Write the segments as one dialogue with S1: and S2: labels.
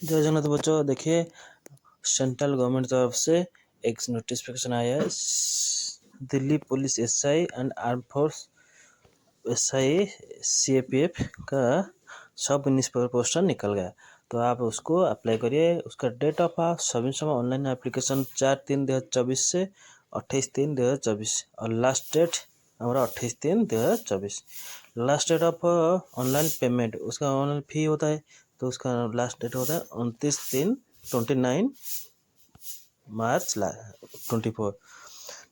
S1: जय जगन्नाथ बच्चों, देखिए सेंट्रल गवर्नमेंट तरफ से एक नोटिफिकेशन आया है। Delhi police SI and arm force SI CAPF का सब इंस्पेक्टर पोस्टर निकल गया। तो आप उसको अप्लाई करिए। उसका डेट ऑफ सबमिट समय ऑनलाइन एप्लीकेशन 4/3/2024 से 28/3/2024 और लास्ट डेट हमारा 28/3/2024। Last date of online payment, उसका ऑनलाइन फी होता है तो उसका लास्ट डेट होता है 29 मार्च 24।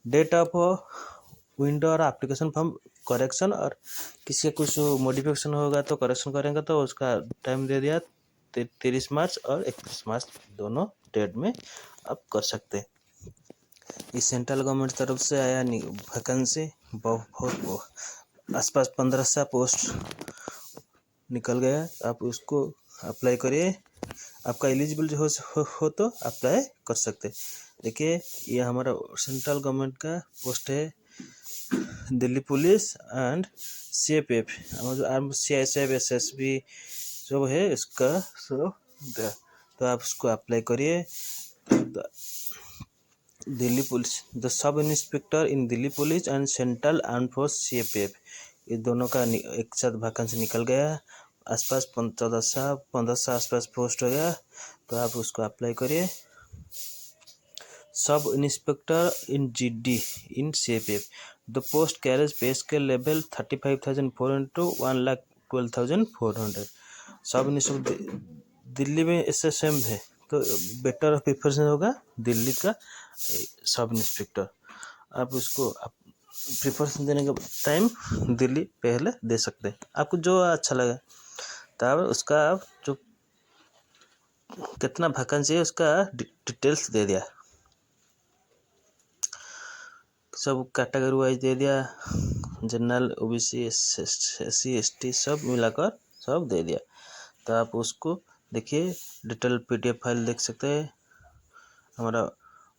S1: डेट ऑफ विंडो और एप्लीकेशन फॉर्म करेक्शन और किसी का कुछ मॉडिफिकेशन होगा तो करेक्शन करेंगे तो उसका टाइम दे दिया 30 मार्च और 31 मार्च, दोनों डेट में आप कर सकते हैं। इस सेंट्रल गवर्नमेंट तरफ से आया वैकेंसी बहुत आसपास 1500 पोस्ट निकल गया। आप उसको अप्लाई करिए। आपका एलिजिबल हो तो अप्लाई कर सकते। देखिए ये हमारा सेंट्रल गवर्नमेंट का पोस्ट है, दिल्ली पुलिस एंड सीएपीएफ, हमारा जो आर्म सीआईएसएफ एसएसबी सब है इसका सब। तो आप उसको अप्लाई करिए। Delhi police, the sub inspector in Delhi police and central arm force CAPF, ये दोनों का एक साथ वैकेंसी निकल गया। आसपास 1500 आसपास पोस्ट हो गया। तो आप उसको अप्लाई करिए। Sub inspector in GD in CAPF, the post carriage पे scale level 35,400 to 1,12,400। Sub inspector Delhi में एसएसएम है तो बेटर प्रेफरेंस होगा दिल्ली का सब इंस्पेक्टर। आप उसको प्रेफरेंस देने का टाइम दिल्ली पहले दे सकते हैं, आपको जो अच्छा लगे। तब उसका जो कितना वैकेंसी है उसका डिटेल्स दे दिया, सब कैटेगरी वाइज दे दिया, जनरल ओबीसी एससी एसटी सब मिलाकर सब दे दिया। तो आप उसको देखिए, डिटेल पीडीएफ फाइल देख सकते हैं। हमारा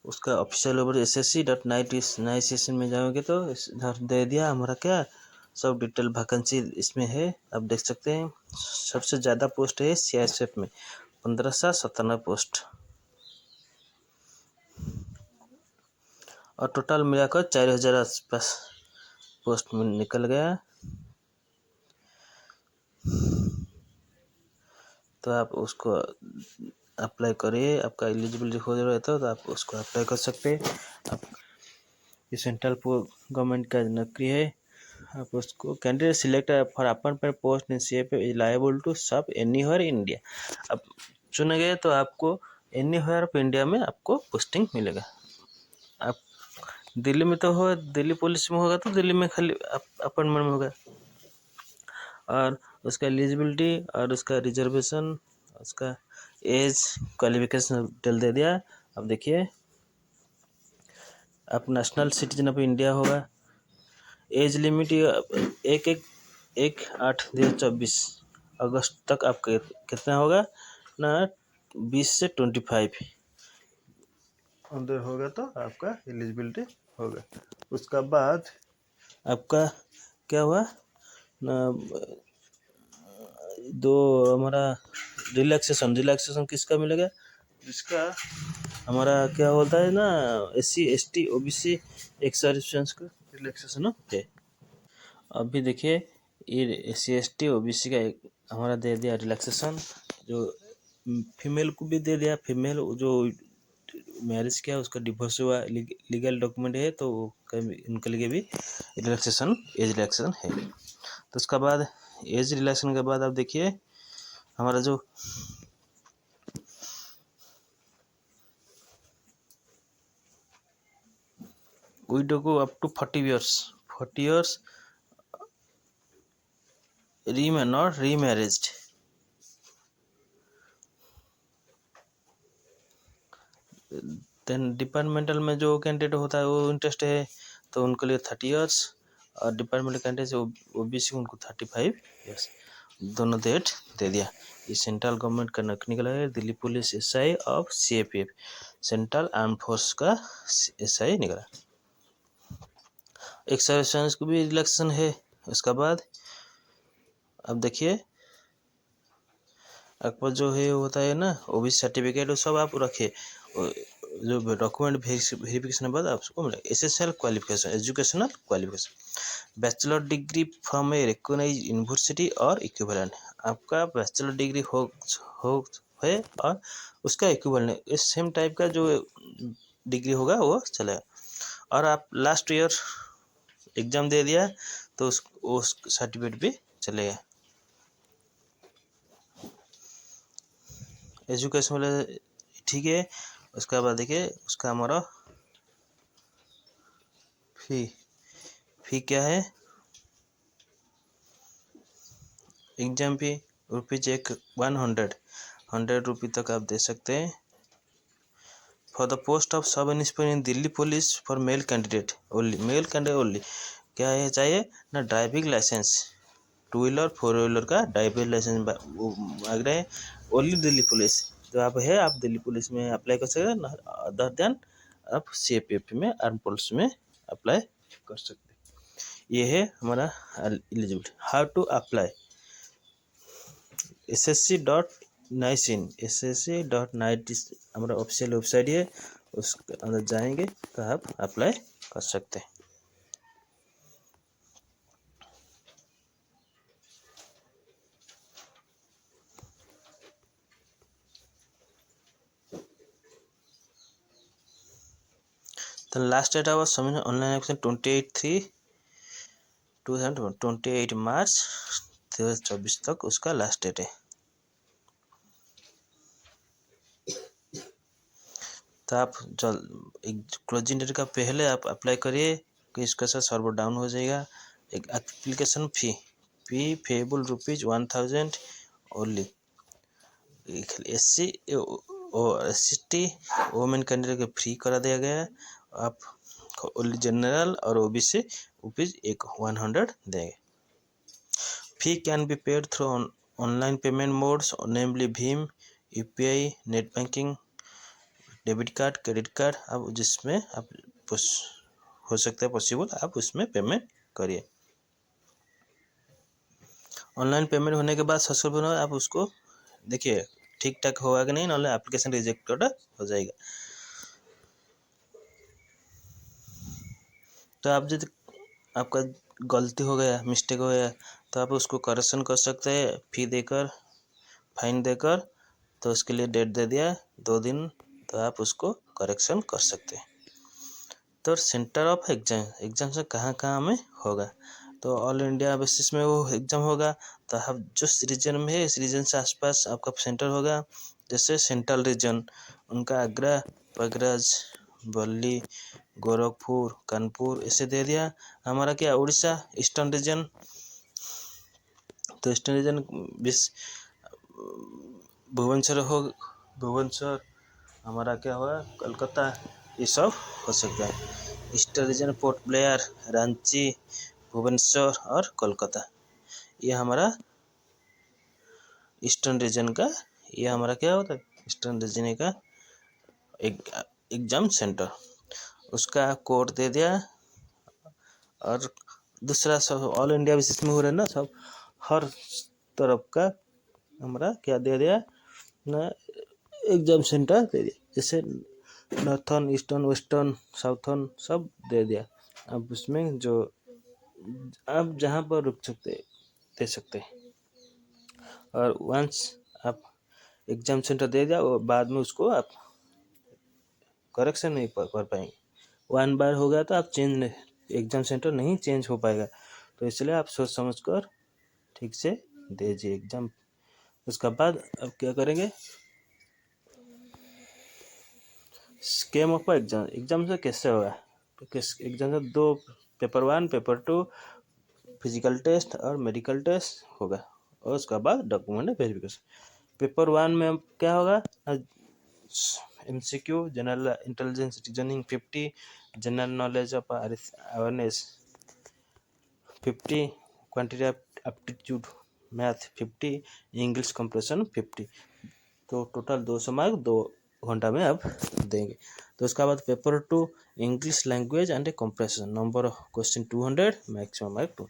S1: उसका ऑफिशियल वेबसाइट SSC.NICE में जाओगे तो इधर दे दिया हमारा क्या सब डिटेल वैकेंसी इसमें है, आप देख सकते हैं। सबसे ज़्यादा पोस्ट है सीआईएसएफ में 1597 पोस्ट और टोटल मिलाकर 4000 आसपास पोस्ट में निकल गया। तो आप उसको अप्लाई करिए। आपका एलिजिबल हो रहा है तो आप उसको अप्लाई कर सकते हैं। आप ये सेंट्रल गवर्नमेंट का नौकरी है। आप उसको candidate select for appointment post in CAPF is liable to serve anywhere in India. आप चुने गए तो आपको एनीवेयर ऑफ इंडिया में आपको पोस्टिंग मिलेगा। आप दिल्ली में तो हो, दिल्ली पुलिस में होगा तो दिल्ली में खाली अपॉइंटमेंट में होगा। और उसका एलिजिबिलिटी और उसका रिजर्वेशन, उसका एज, क्वालिफिकेशन डिटेल दे दिया। अब देखिए, आप नेशनल सिटीजन ऑफ इंडिया होगा। एज लिमिट 1/8/2024 अगस्त तक आपका कितना होगा ना 20 से 25 अंदर होगा तो आपका एलिजिबिलिटी होगा। उसका बाद आपका क्या हुआ ना, दो हमारा रिलैक्सेशन किसका मिलेगा, जिसका हमारा क्या बोलता है ना SC ST OBC x services का रिलैक्सेशन है। अभी देखिए ये SC ST OBC का एक हमारा दे दिया रिलैक्सेशन, जो फीमेल को भी दे दिया। फीमेल जो मैरिज किया उसका डिवोर्स हुआ, लीगल डॉक्यूमेंट है तो इनके लिए भी रिलैक्सेशन, एज रिलैक्सेशन है। तो उसका बाद एज रिलैक्सेशन के बाद आप देखिए हमारा जो विडो को up to 40 years not remarried. Then departmental में जो कैंडिडेट होता है वो इंटरेस्ट है तो उनके लिए 30 years और डिपार्टमेंटल कैंडिडेट ओबीसी उनको 35 years, दोनों डेट दे दिया। ये सेंट्रल गवर्नमेंट का निकला है, Delhi police SI of CAPF, central arm force का एसआई निकला। एक सर्विस को भी रिलैक्सेशन है। उसका बाद अब देखिए आपका जो है होता है ना ओबीसी सर्टिफिकेट, वो सब आप रखिए। जो डॉक्यूमेंट वेरिफिकेशन के बाद आपको मिले SSL qualification, educational qualification, bachelor degree from a recognised university और इक्विवेलेंट। आपका बैचलर डिग्री हो है और उसका इक्विवेलेंट इस सेम टाइप का जो डिग्री होगा वो चलेगा। और आप लास्ट ईयर एग्जाम दे दिया तो उस सर्टिफिकेट भी चलेगा। एजुकेशन वाले ठीक है। उसके बाद देखिए उसका हमारा फी क्या है। एग्जाम फी ₹100 तक आप दे सकते हैं। For the post of sub inspector in Delhi police for male candidate only क्या है चाहिए ना, ड्राइविंग लाइसेंस, 2 व्हीलर 4 व्हीलर का ड्राइविंग लाइसेंस मांग रहे हैं ओनली दिल्ली पुलिस। तो आप आप दिल्ली पुलिस में अप्लाई कर सकते हैं, अदर देन आप सीएपीएफ में आर्म पुलिस में अप्लाई कर सकते हैं। ये है हमारा eligibility. How to apply, ssc.nicin हमारा ऑफिशियल वेबसाइट है, उसके अंदर जाएंगे तो आप अप्लाई कर सकते हैं। तो last date our submission online application 28 मार्च 2024 तक उसका लास्ट डेट है। तो आप क्लोजिंग डेट का पहले आप अप्लाई करिए कि इसका सर्वर डाउन हो जाएगा। एक application fee payable ₹1000 only. SC और ST वोमेन कैंडिडेट को फ्री करा दिया गया है। आप ओनली जनरल और OBC ₹100 देंगे। Fee can be paid through online payment modes namely भीम, UPI, net banking, debit card, credit card. अब जिसमें आप हो सकता है पॉसिबल आप उसमें पेमेंट करिए। ऑनलाइन पेमेंट होने के बाद सक्सेसफुल आप उसको देखिए ठीक ठाक होगा कि नहीं, ना एप्लीकेशन रिजेक्टेड हो जाएगा। तो आप यदि आपका गलती हो गया, मिस्टेक हो गया, तो आप उसको करेक्शन कर सकते हैं फी देकर, फाइन देकर। तो उसके लिए डेट दे दिया 2 दिन, तो आप उसको करेक्शन कर सकते हैं। तो सेंटर ऑफ एग्जाम से कहाँ कहाँ में होगा, तो ऑल इंडिया बेसिस में वो एग्ज़ाम होगा। तो आप जिस रीजन में है इस रीजन से आसपास आपका सेंटर होगा। जैसे सेंट्रल रीजन उनका आगरा, प्रयागराज, बल्ली, गोरखपुर, कानपुर ऐसे दे दिया। हमारा क्या उड़ीसा ईस्टर्न रीजन, तो ईस्टर्न रीजन भुवनेश्वर हमारा क्या होगा कलकत्ता, ये सब हो सकता है। ईस्टर्न रीजन पोर्ट ब्लेयर, रांची, भुवनेश्वर और कोलकाता, ये हमारा ईस्टर्न रीजन का, ये हमारा क्या होता है ईस्टर्न रीजन का एग्जाम सेंटर। उसका कोड दे दिया। और दूसरा सब ऑल इंडिया बेसिस में हो रहा है ना, सब हर तरफ का हमारा क्या दे दिया ना एग्जाम सेंटर दे दिया। जैसे नॉर्थन, ईस्टर्न, वेस्टर्न, साउथर्न सब दे दिया। अब उसमें जो आप जहाँ पर रुक सकते दे सकते हैं। और वंस आप एग्जाम सेंटर दे दिया और बाद में उसको आप करेक्शन नहीं कर पाएंगे। 1 बार हो गया तो आप एग्जाम सेंटर नहीं चेंज हो पाएगा। तो इसलिए आप सोच समझ कर ठीक से दीजिए एग्जाम। उसके बाद अब क्या करेंगे, स्केम ऑफ एग्जाम से कैसे होगा। एग्जाम से 2 पेपर 1 पेपर 2 फिजिकल टेस्ट और मेडिकल टेस्ट होगा। और उसके बाद डॉक्यूमेंट वेरिफिकेशन। पेपर 1 में क्या होगा, MCQ general intelligence reasoning 50, general knowledge of awareness 50, quantity aptitude math 50, English compression 50। तो टोटल 200 मार्क 2 घंटा में आप देंगे। तो उसके बाद paper 2 English language and compression, number of question 200, maximum mark 2।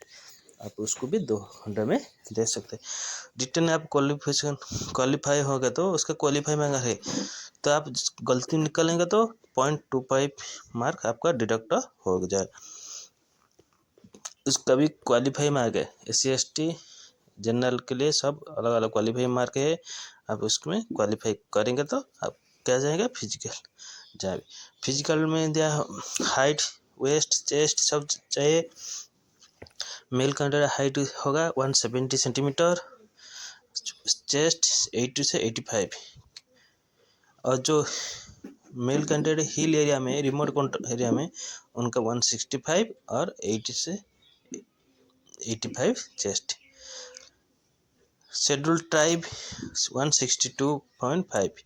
S1: आप उसको भी 2 घंटे में दे सकते हैं। रिटर्न आप क्वालिफाई हो गए तो उसका क्वालिफाई में अगर है तो आप गलती निकलेंगे तो 0.25 मार्क आपका डिडक्ट हो जाए। उसका भी क्वालिफाई में आ गए SC ST जनरल के लिए सब अलग अलग क्वालिफाई मार्क है। आप उसमें क्वालिफाई करेंगे तो आप क्या जाएगा फिजिकल जाए। फिजिकल में दिया हाइट वेस्ट चेस्ट सब चाहिए। मेल कैंडिडेट हाइट होगा 170 सेंटीमीटर, चेस्ट 80 से 85 और जो मेल कैंडिडेट हिल एरिया में रिमोट एरिया में उनका 165 और 80 से 85 chest. Schedule tribe 162.5,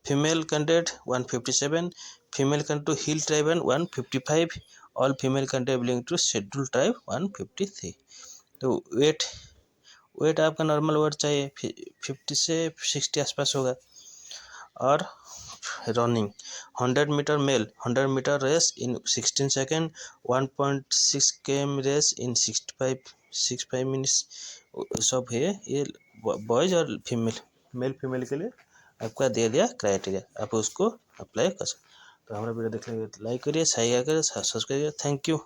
S1: female candidate 157, female candidate hill tribe 155, all female candidate belong to schedule tribe 153। तो वेट आपका नॉर्मल वेट चाहिए 50 से 60 आसपास होगा। और running 100 metre male 100 metre race in 16 second, 1.6 km race in 65 minutes सब है। ये बॉयज और मेल फीमेल के लिए आपका दे दिया क्राइटेरिया, आप उसको अप्लाई कर सकते। तो हमारा वीडियो देखने के लिए लाइक करिए, शेयर करिए, सब्सक्राइब करिए। Thank you.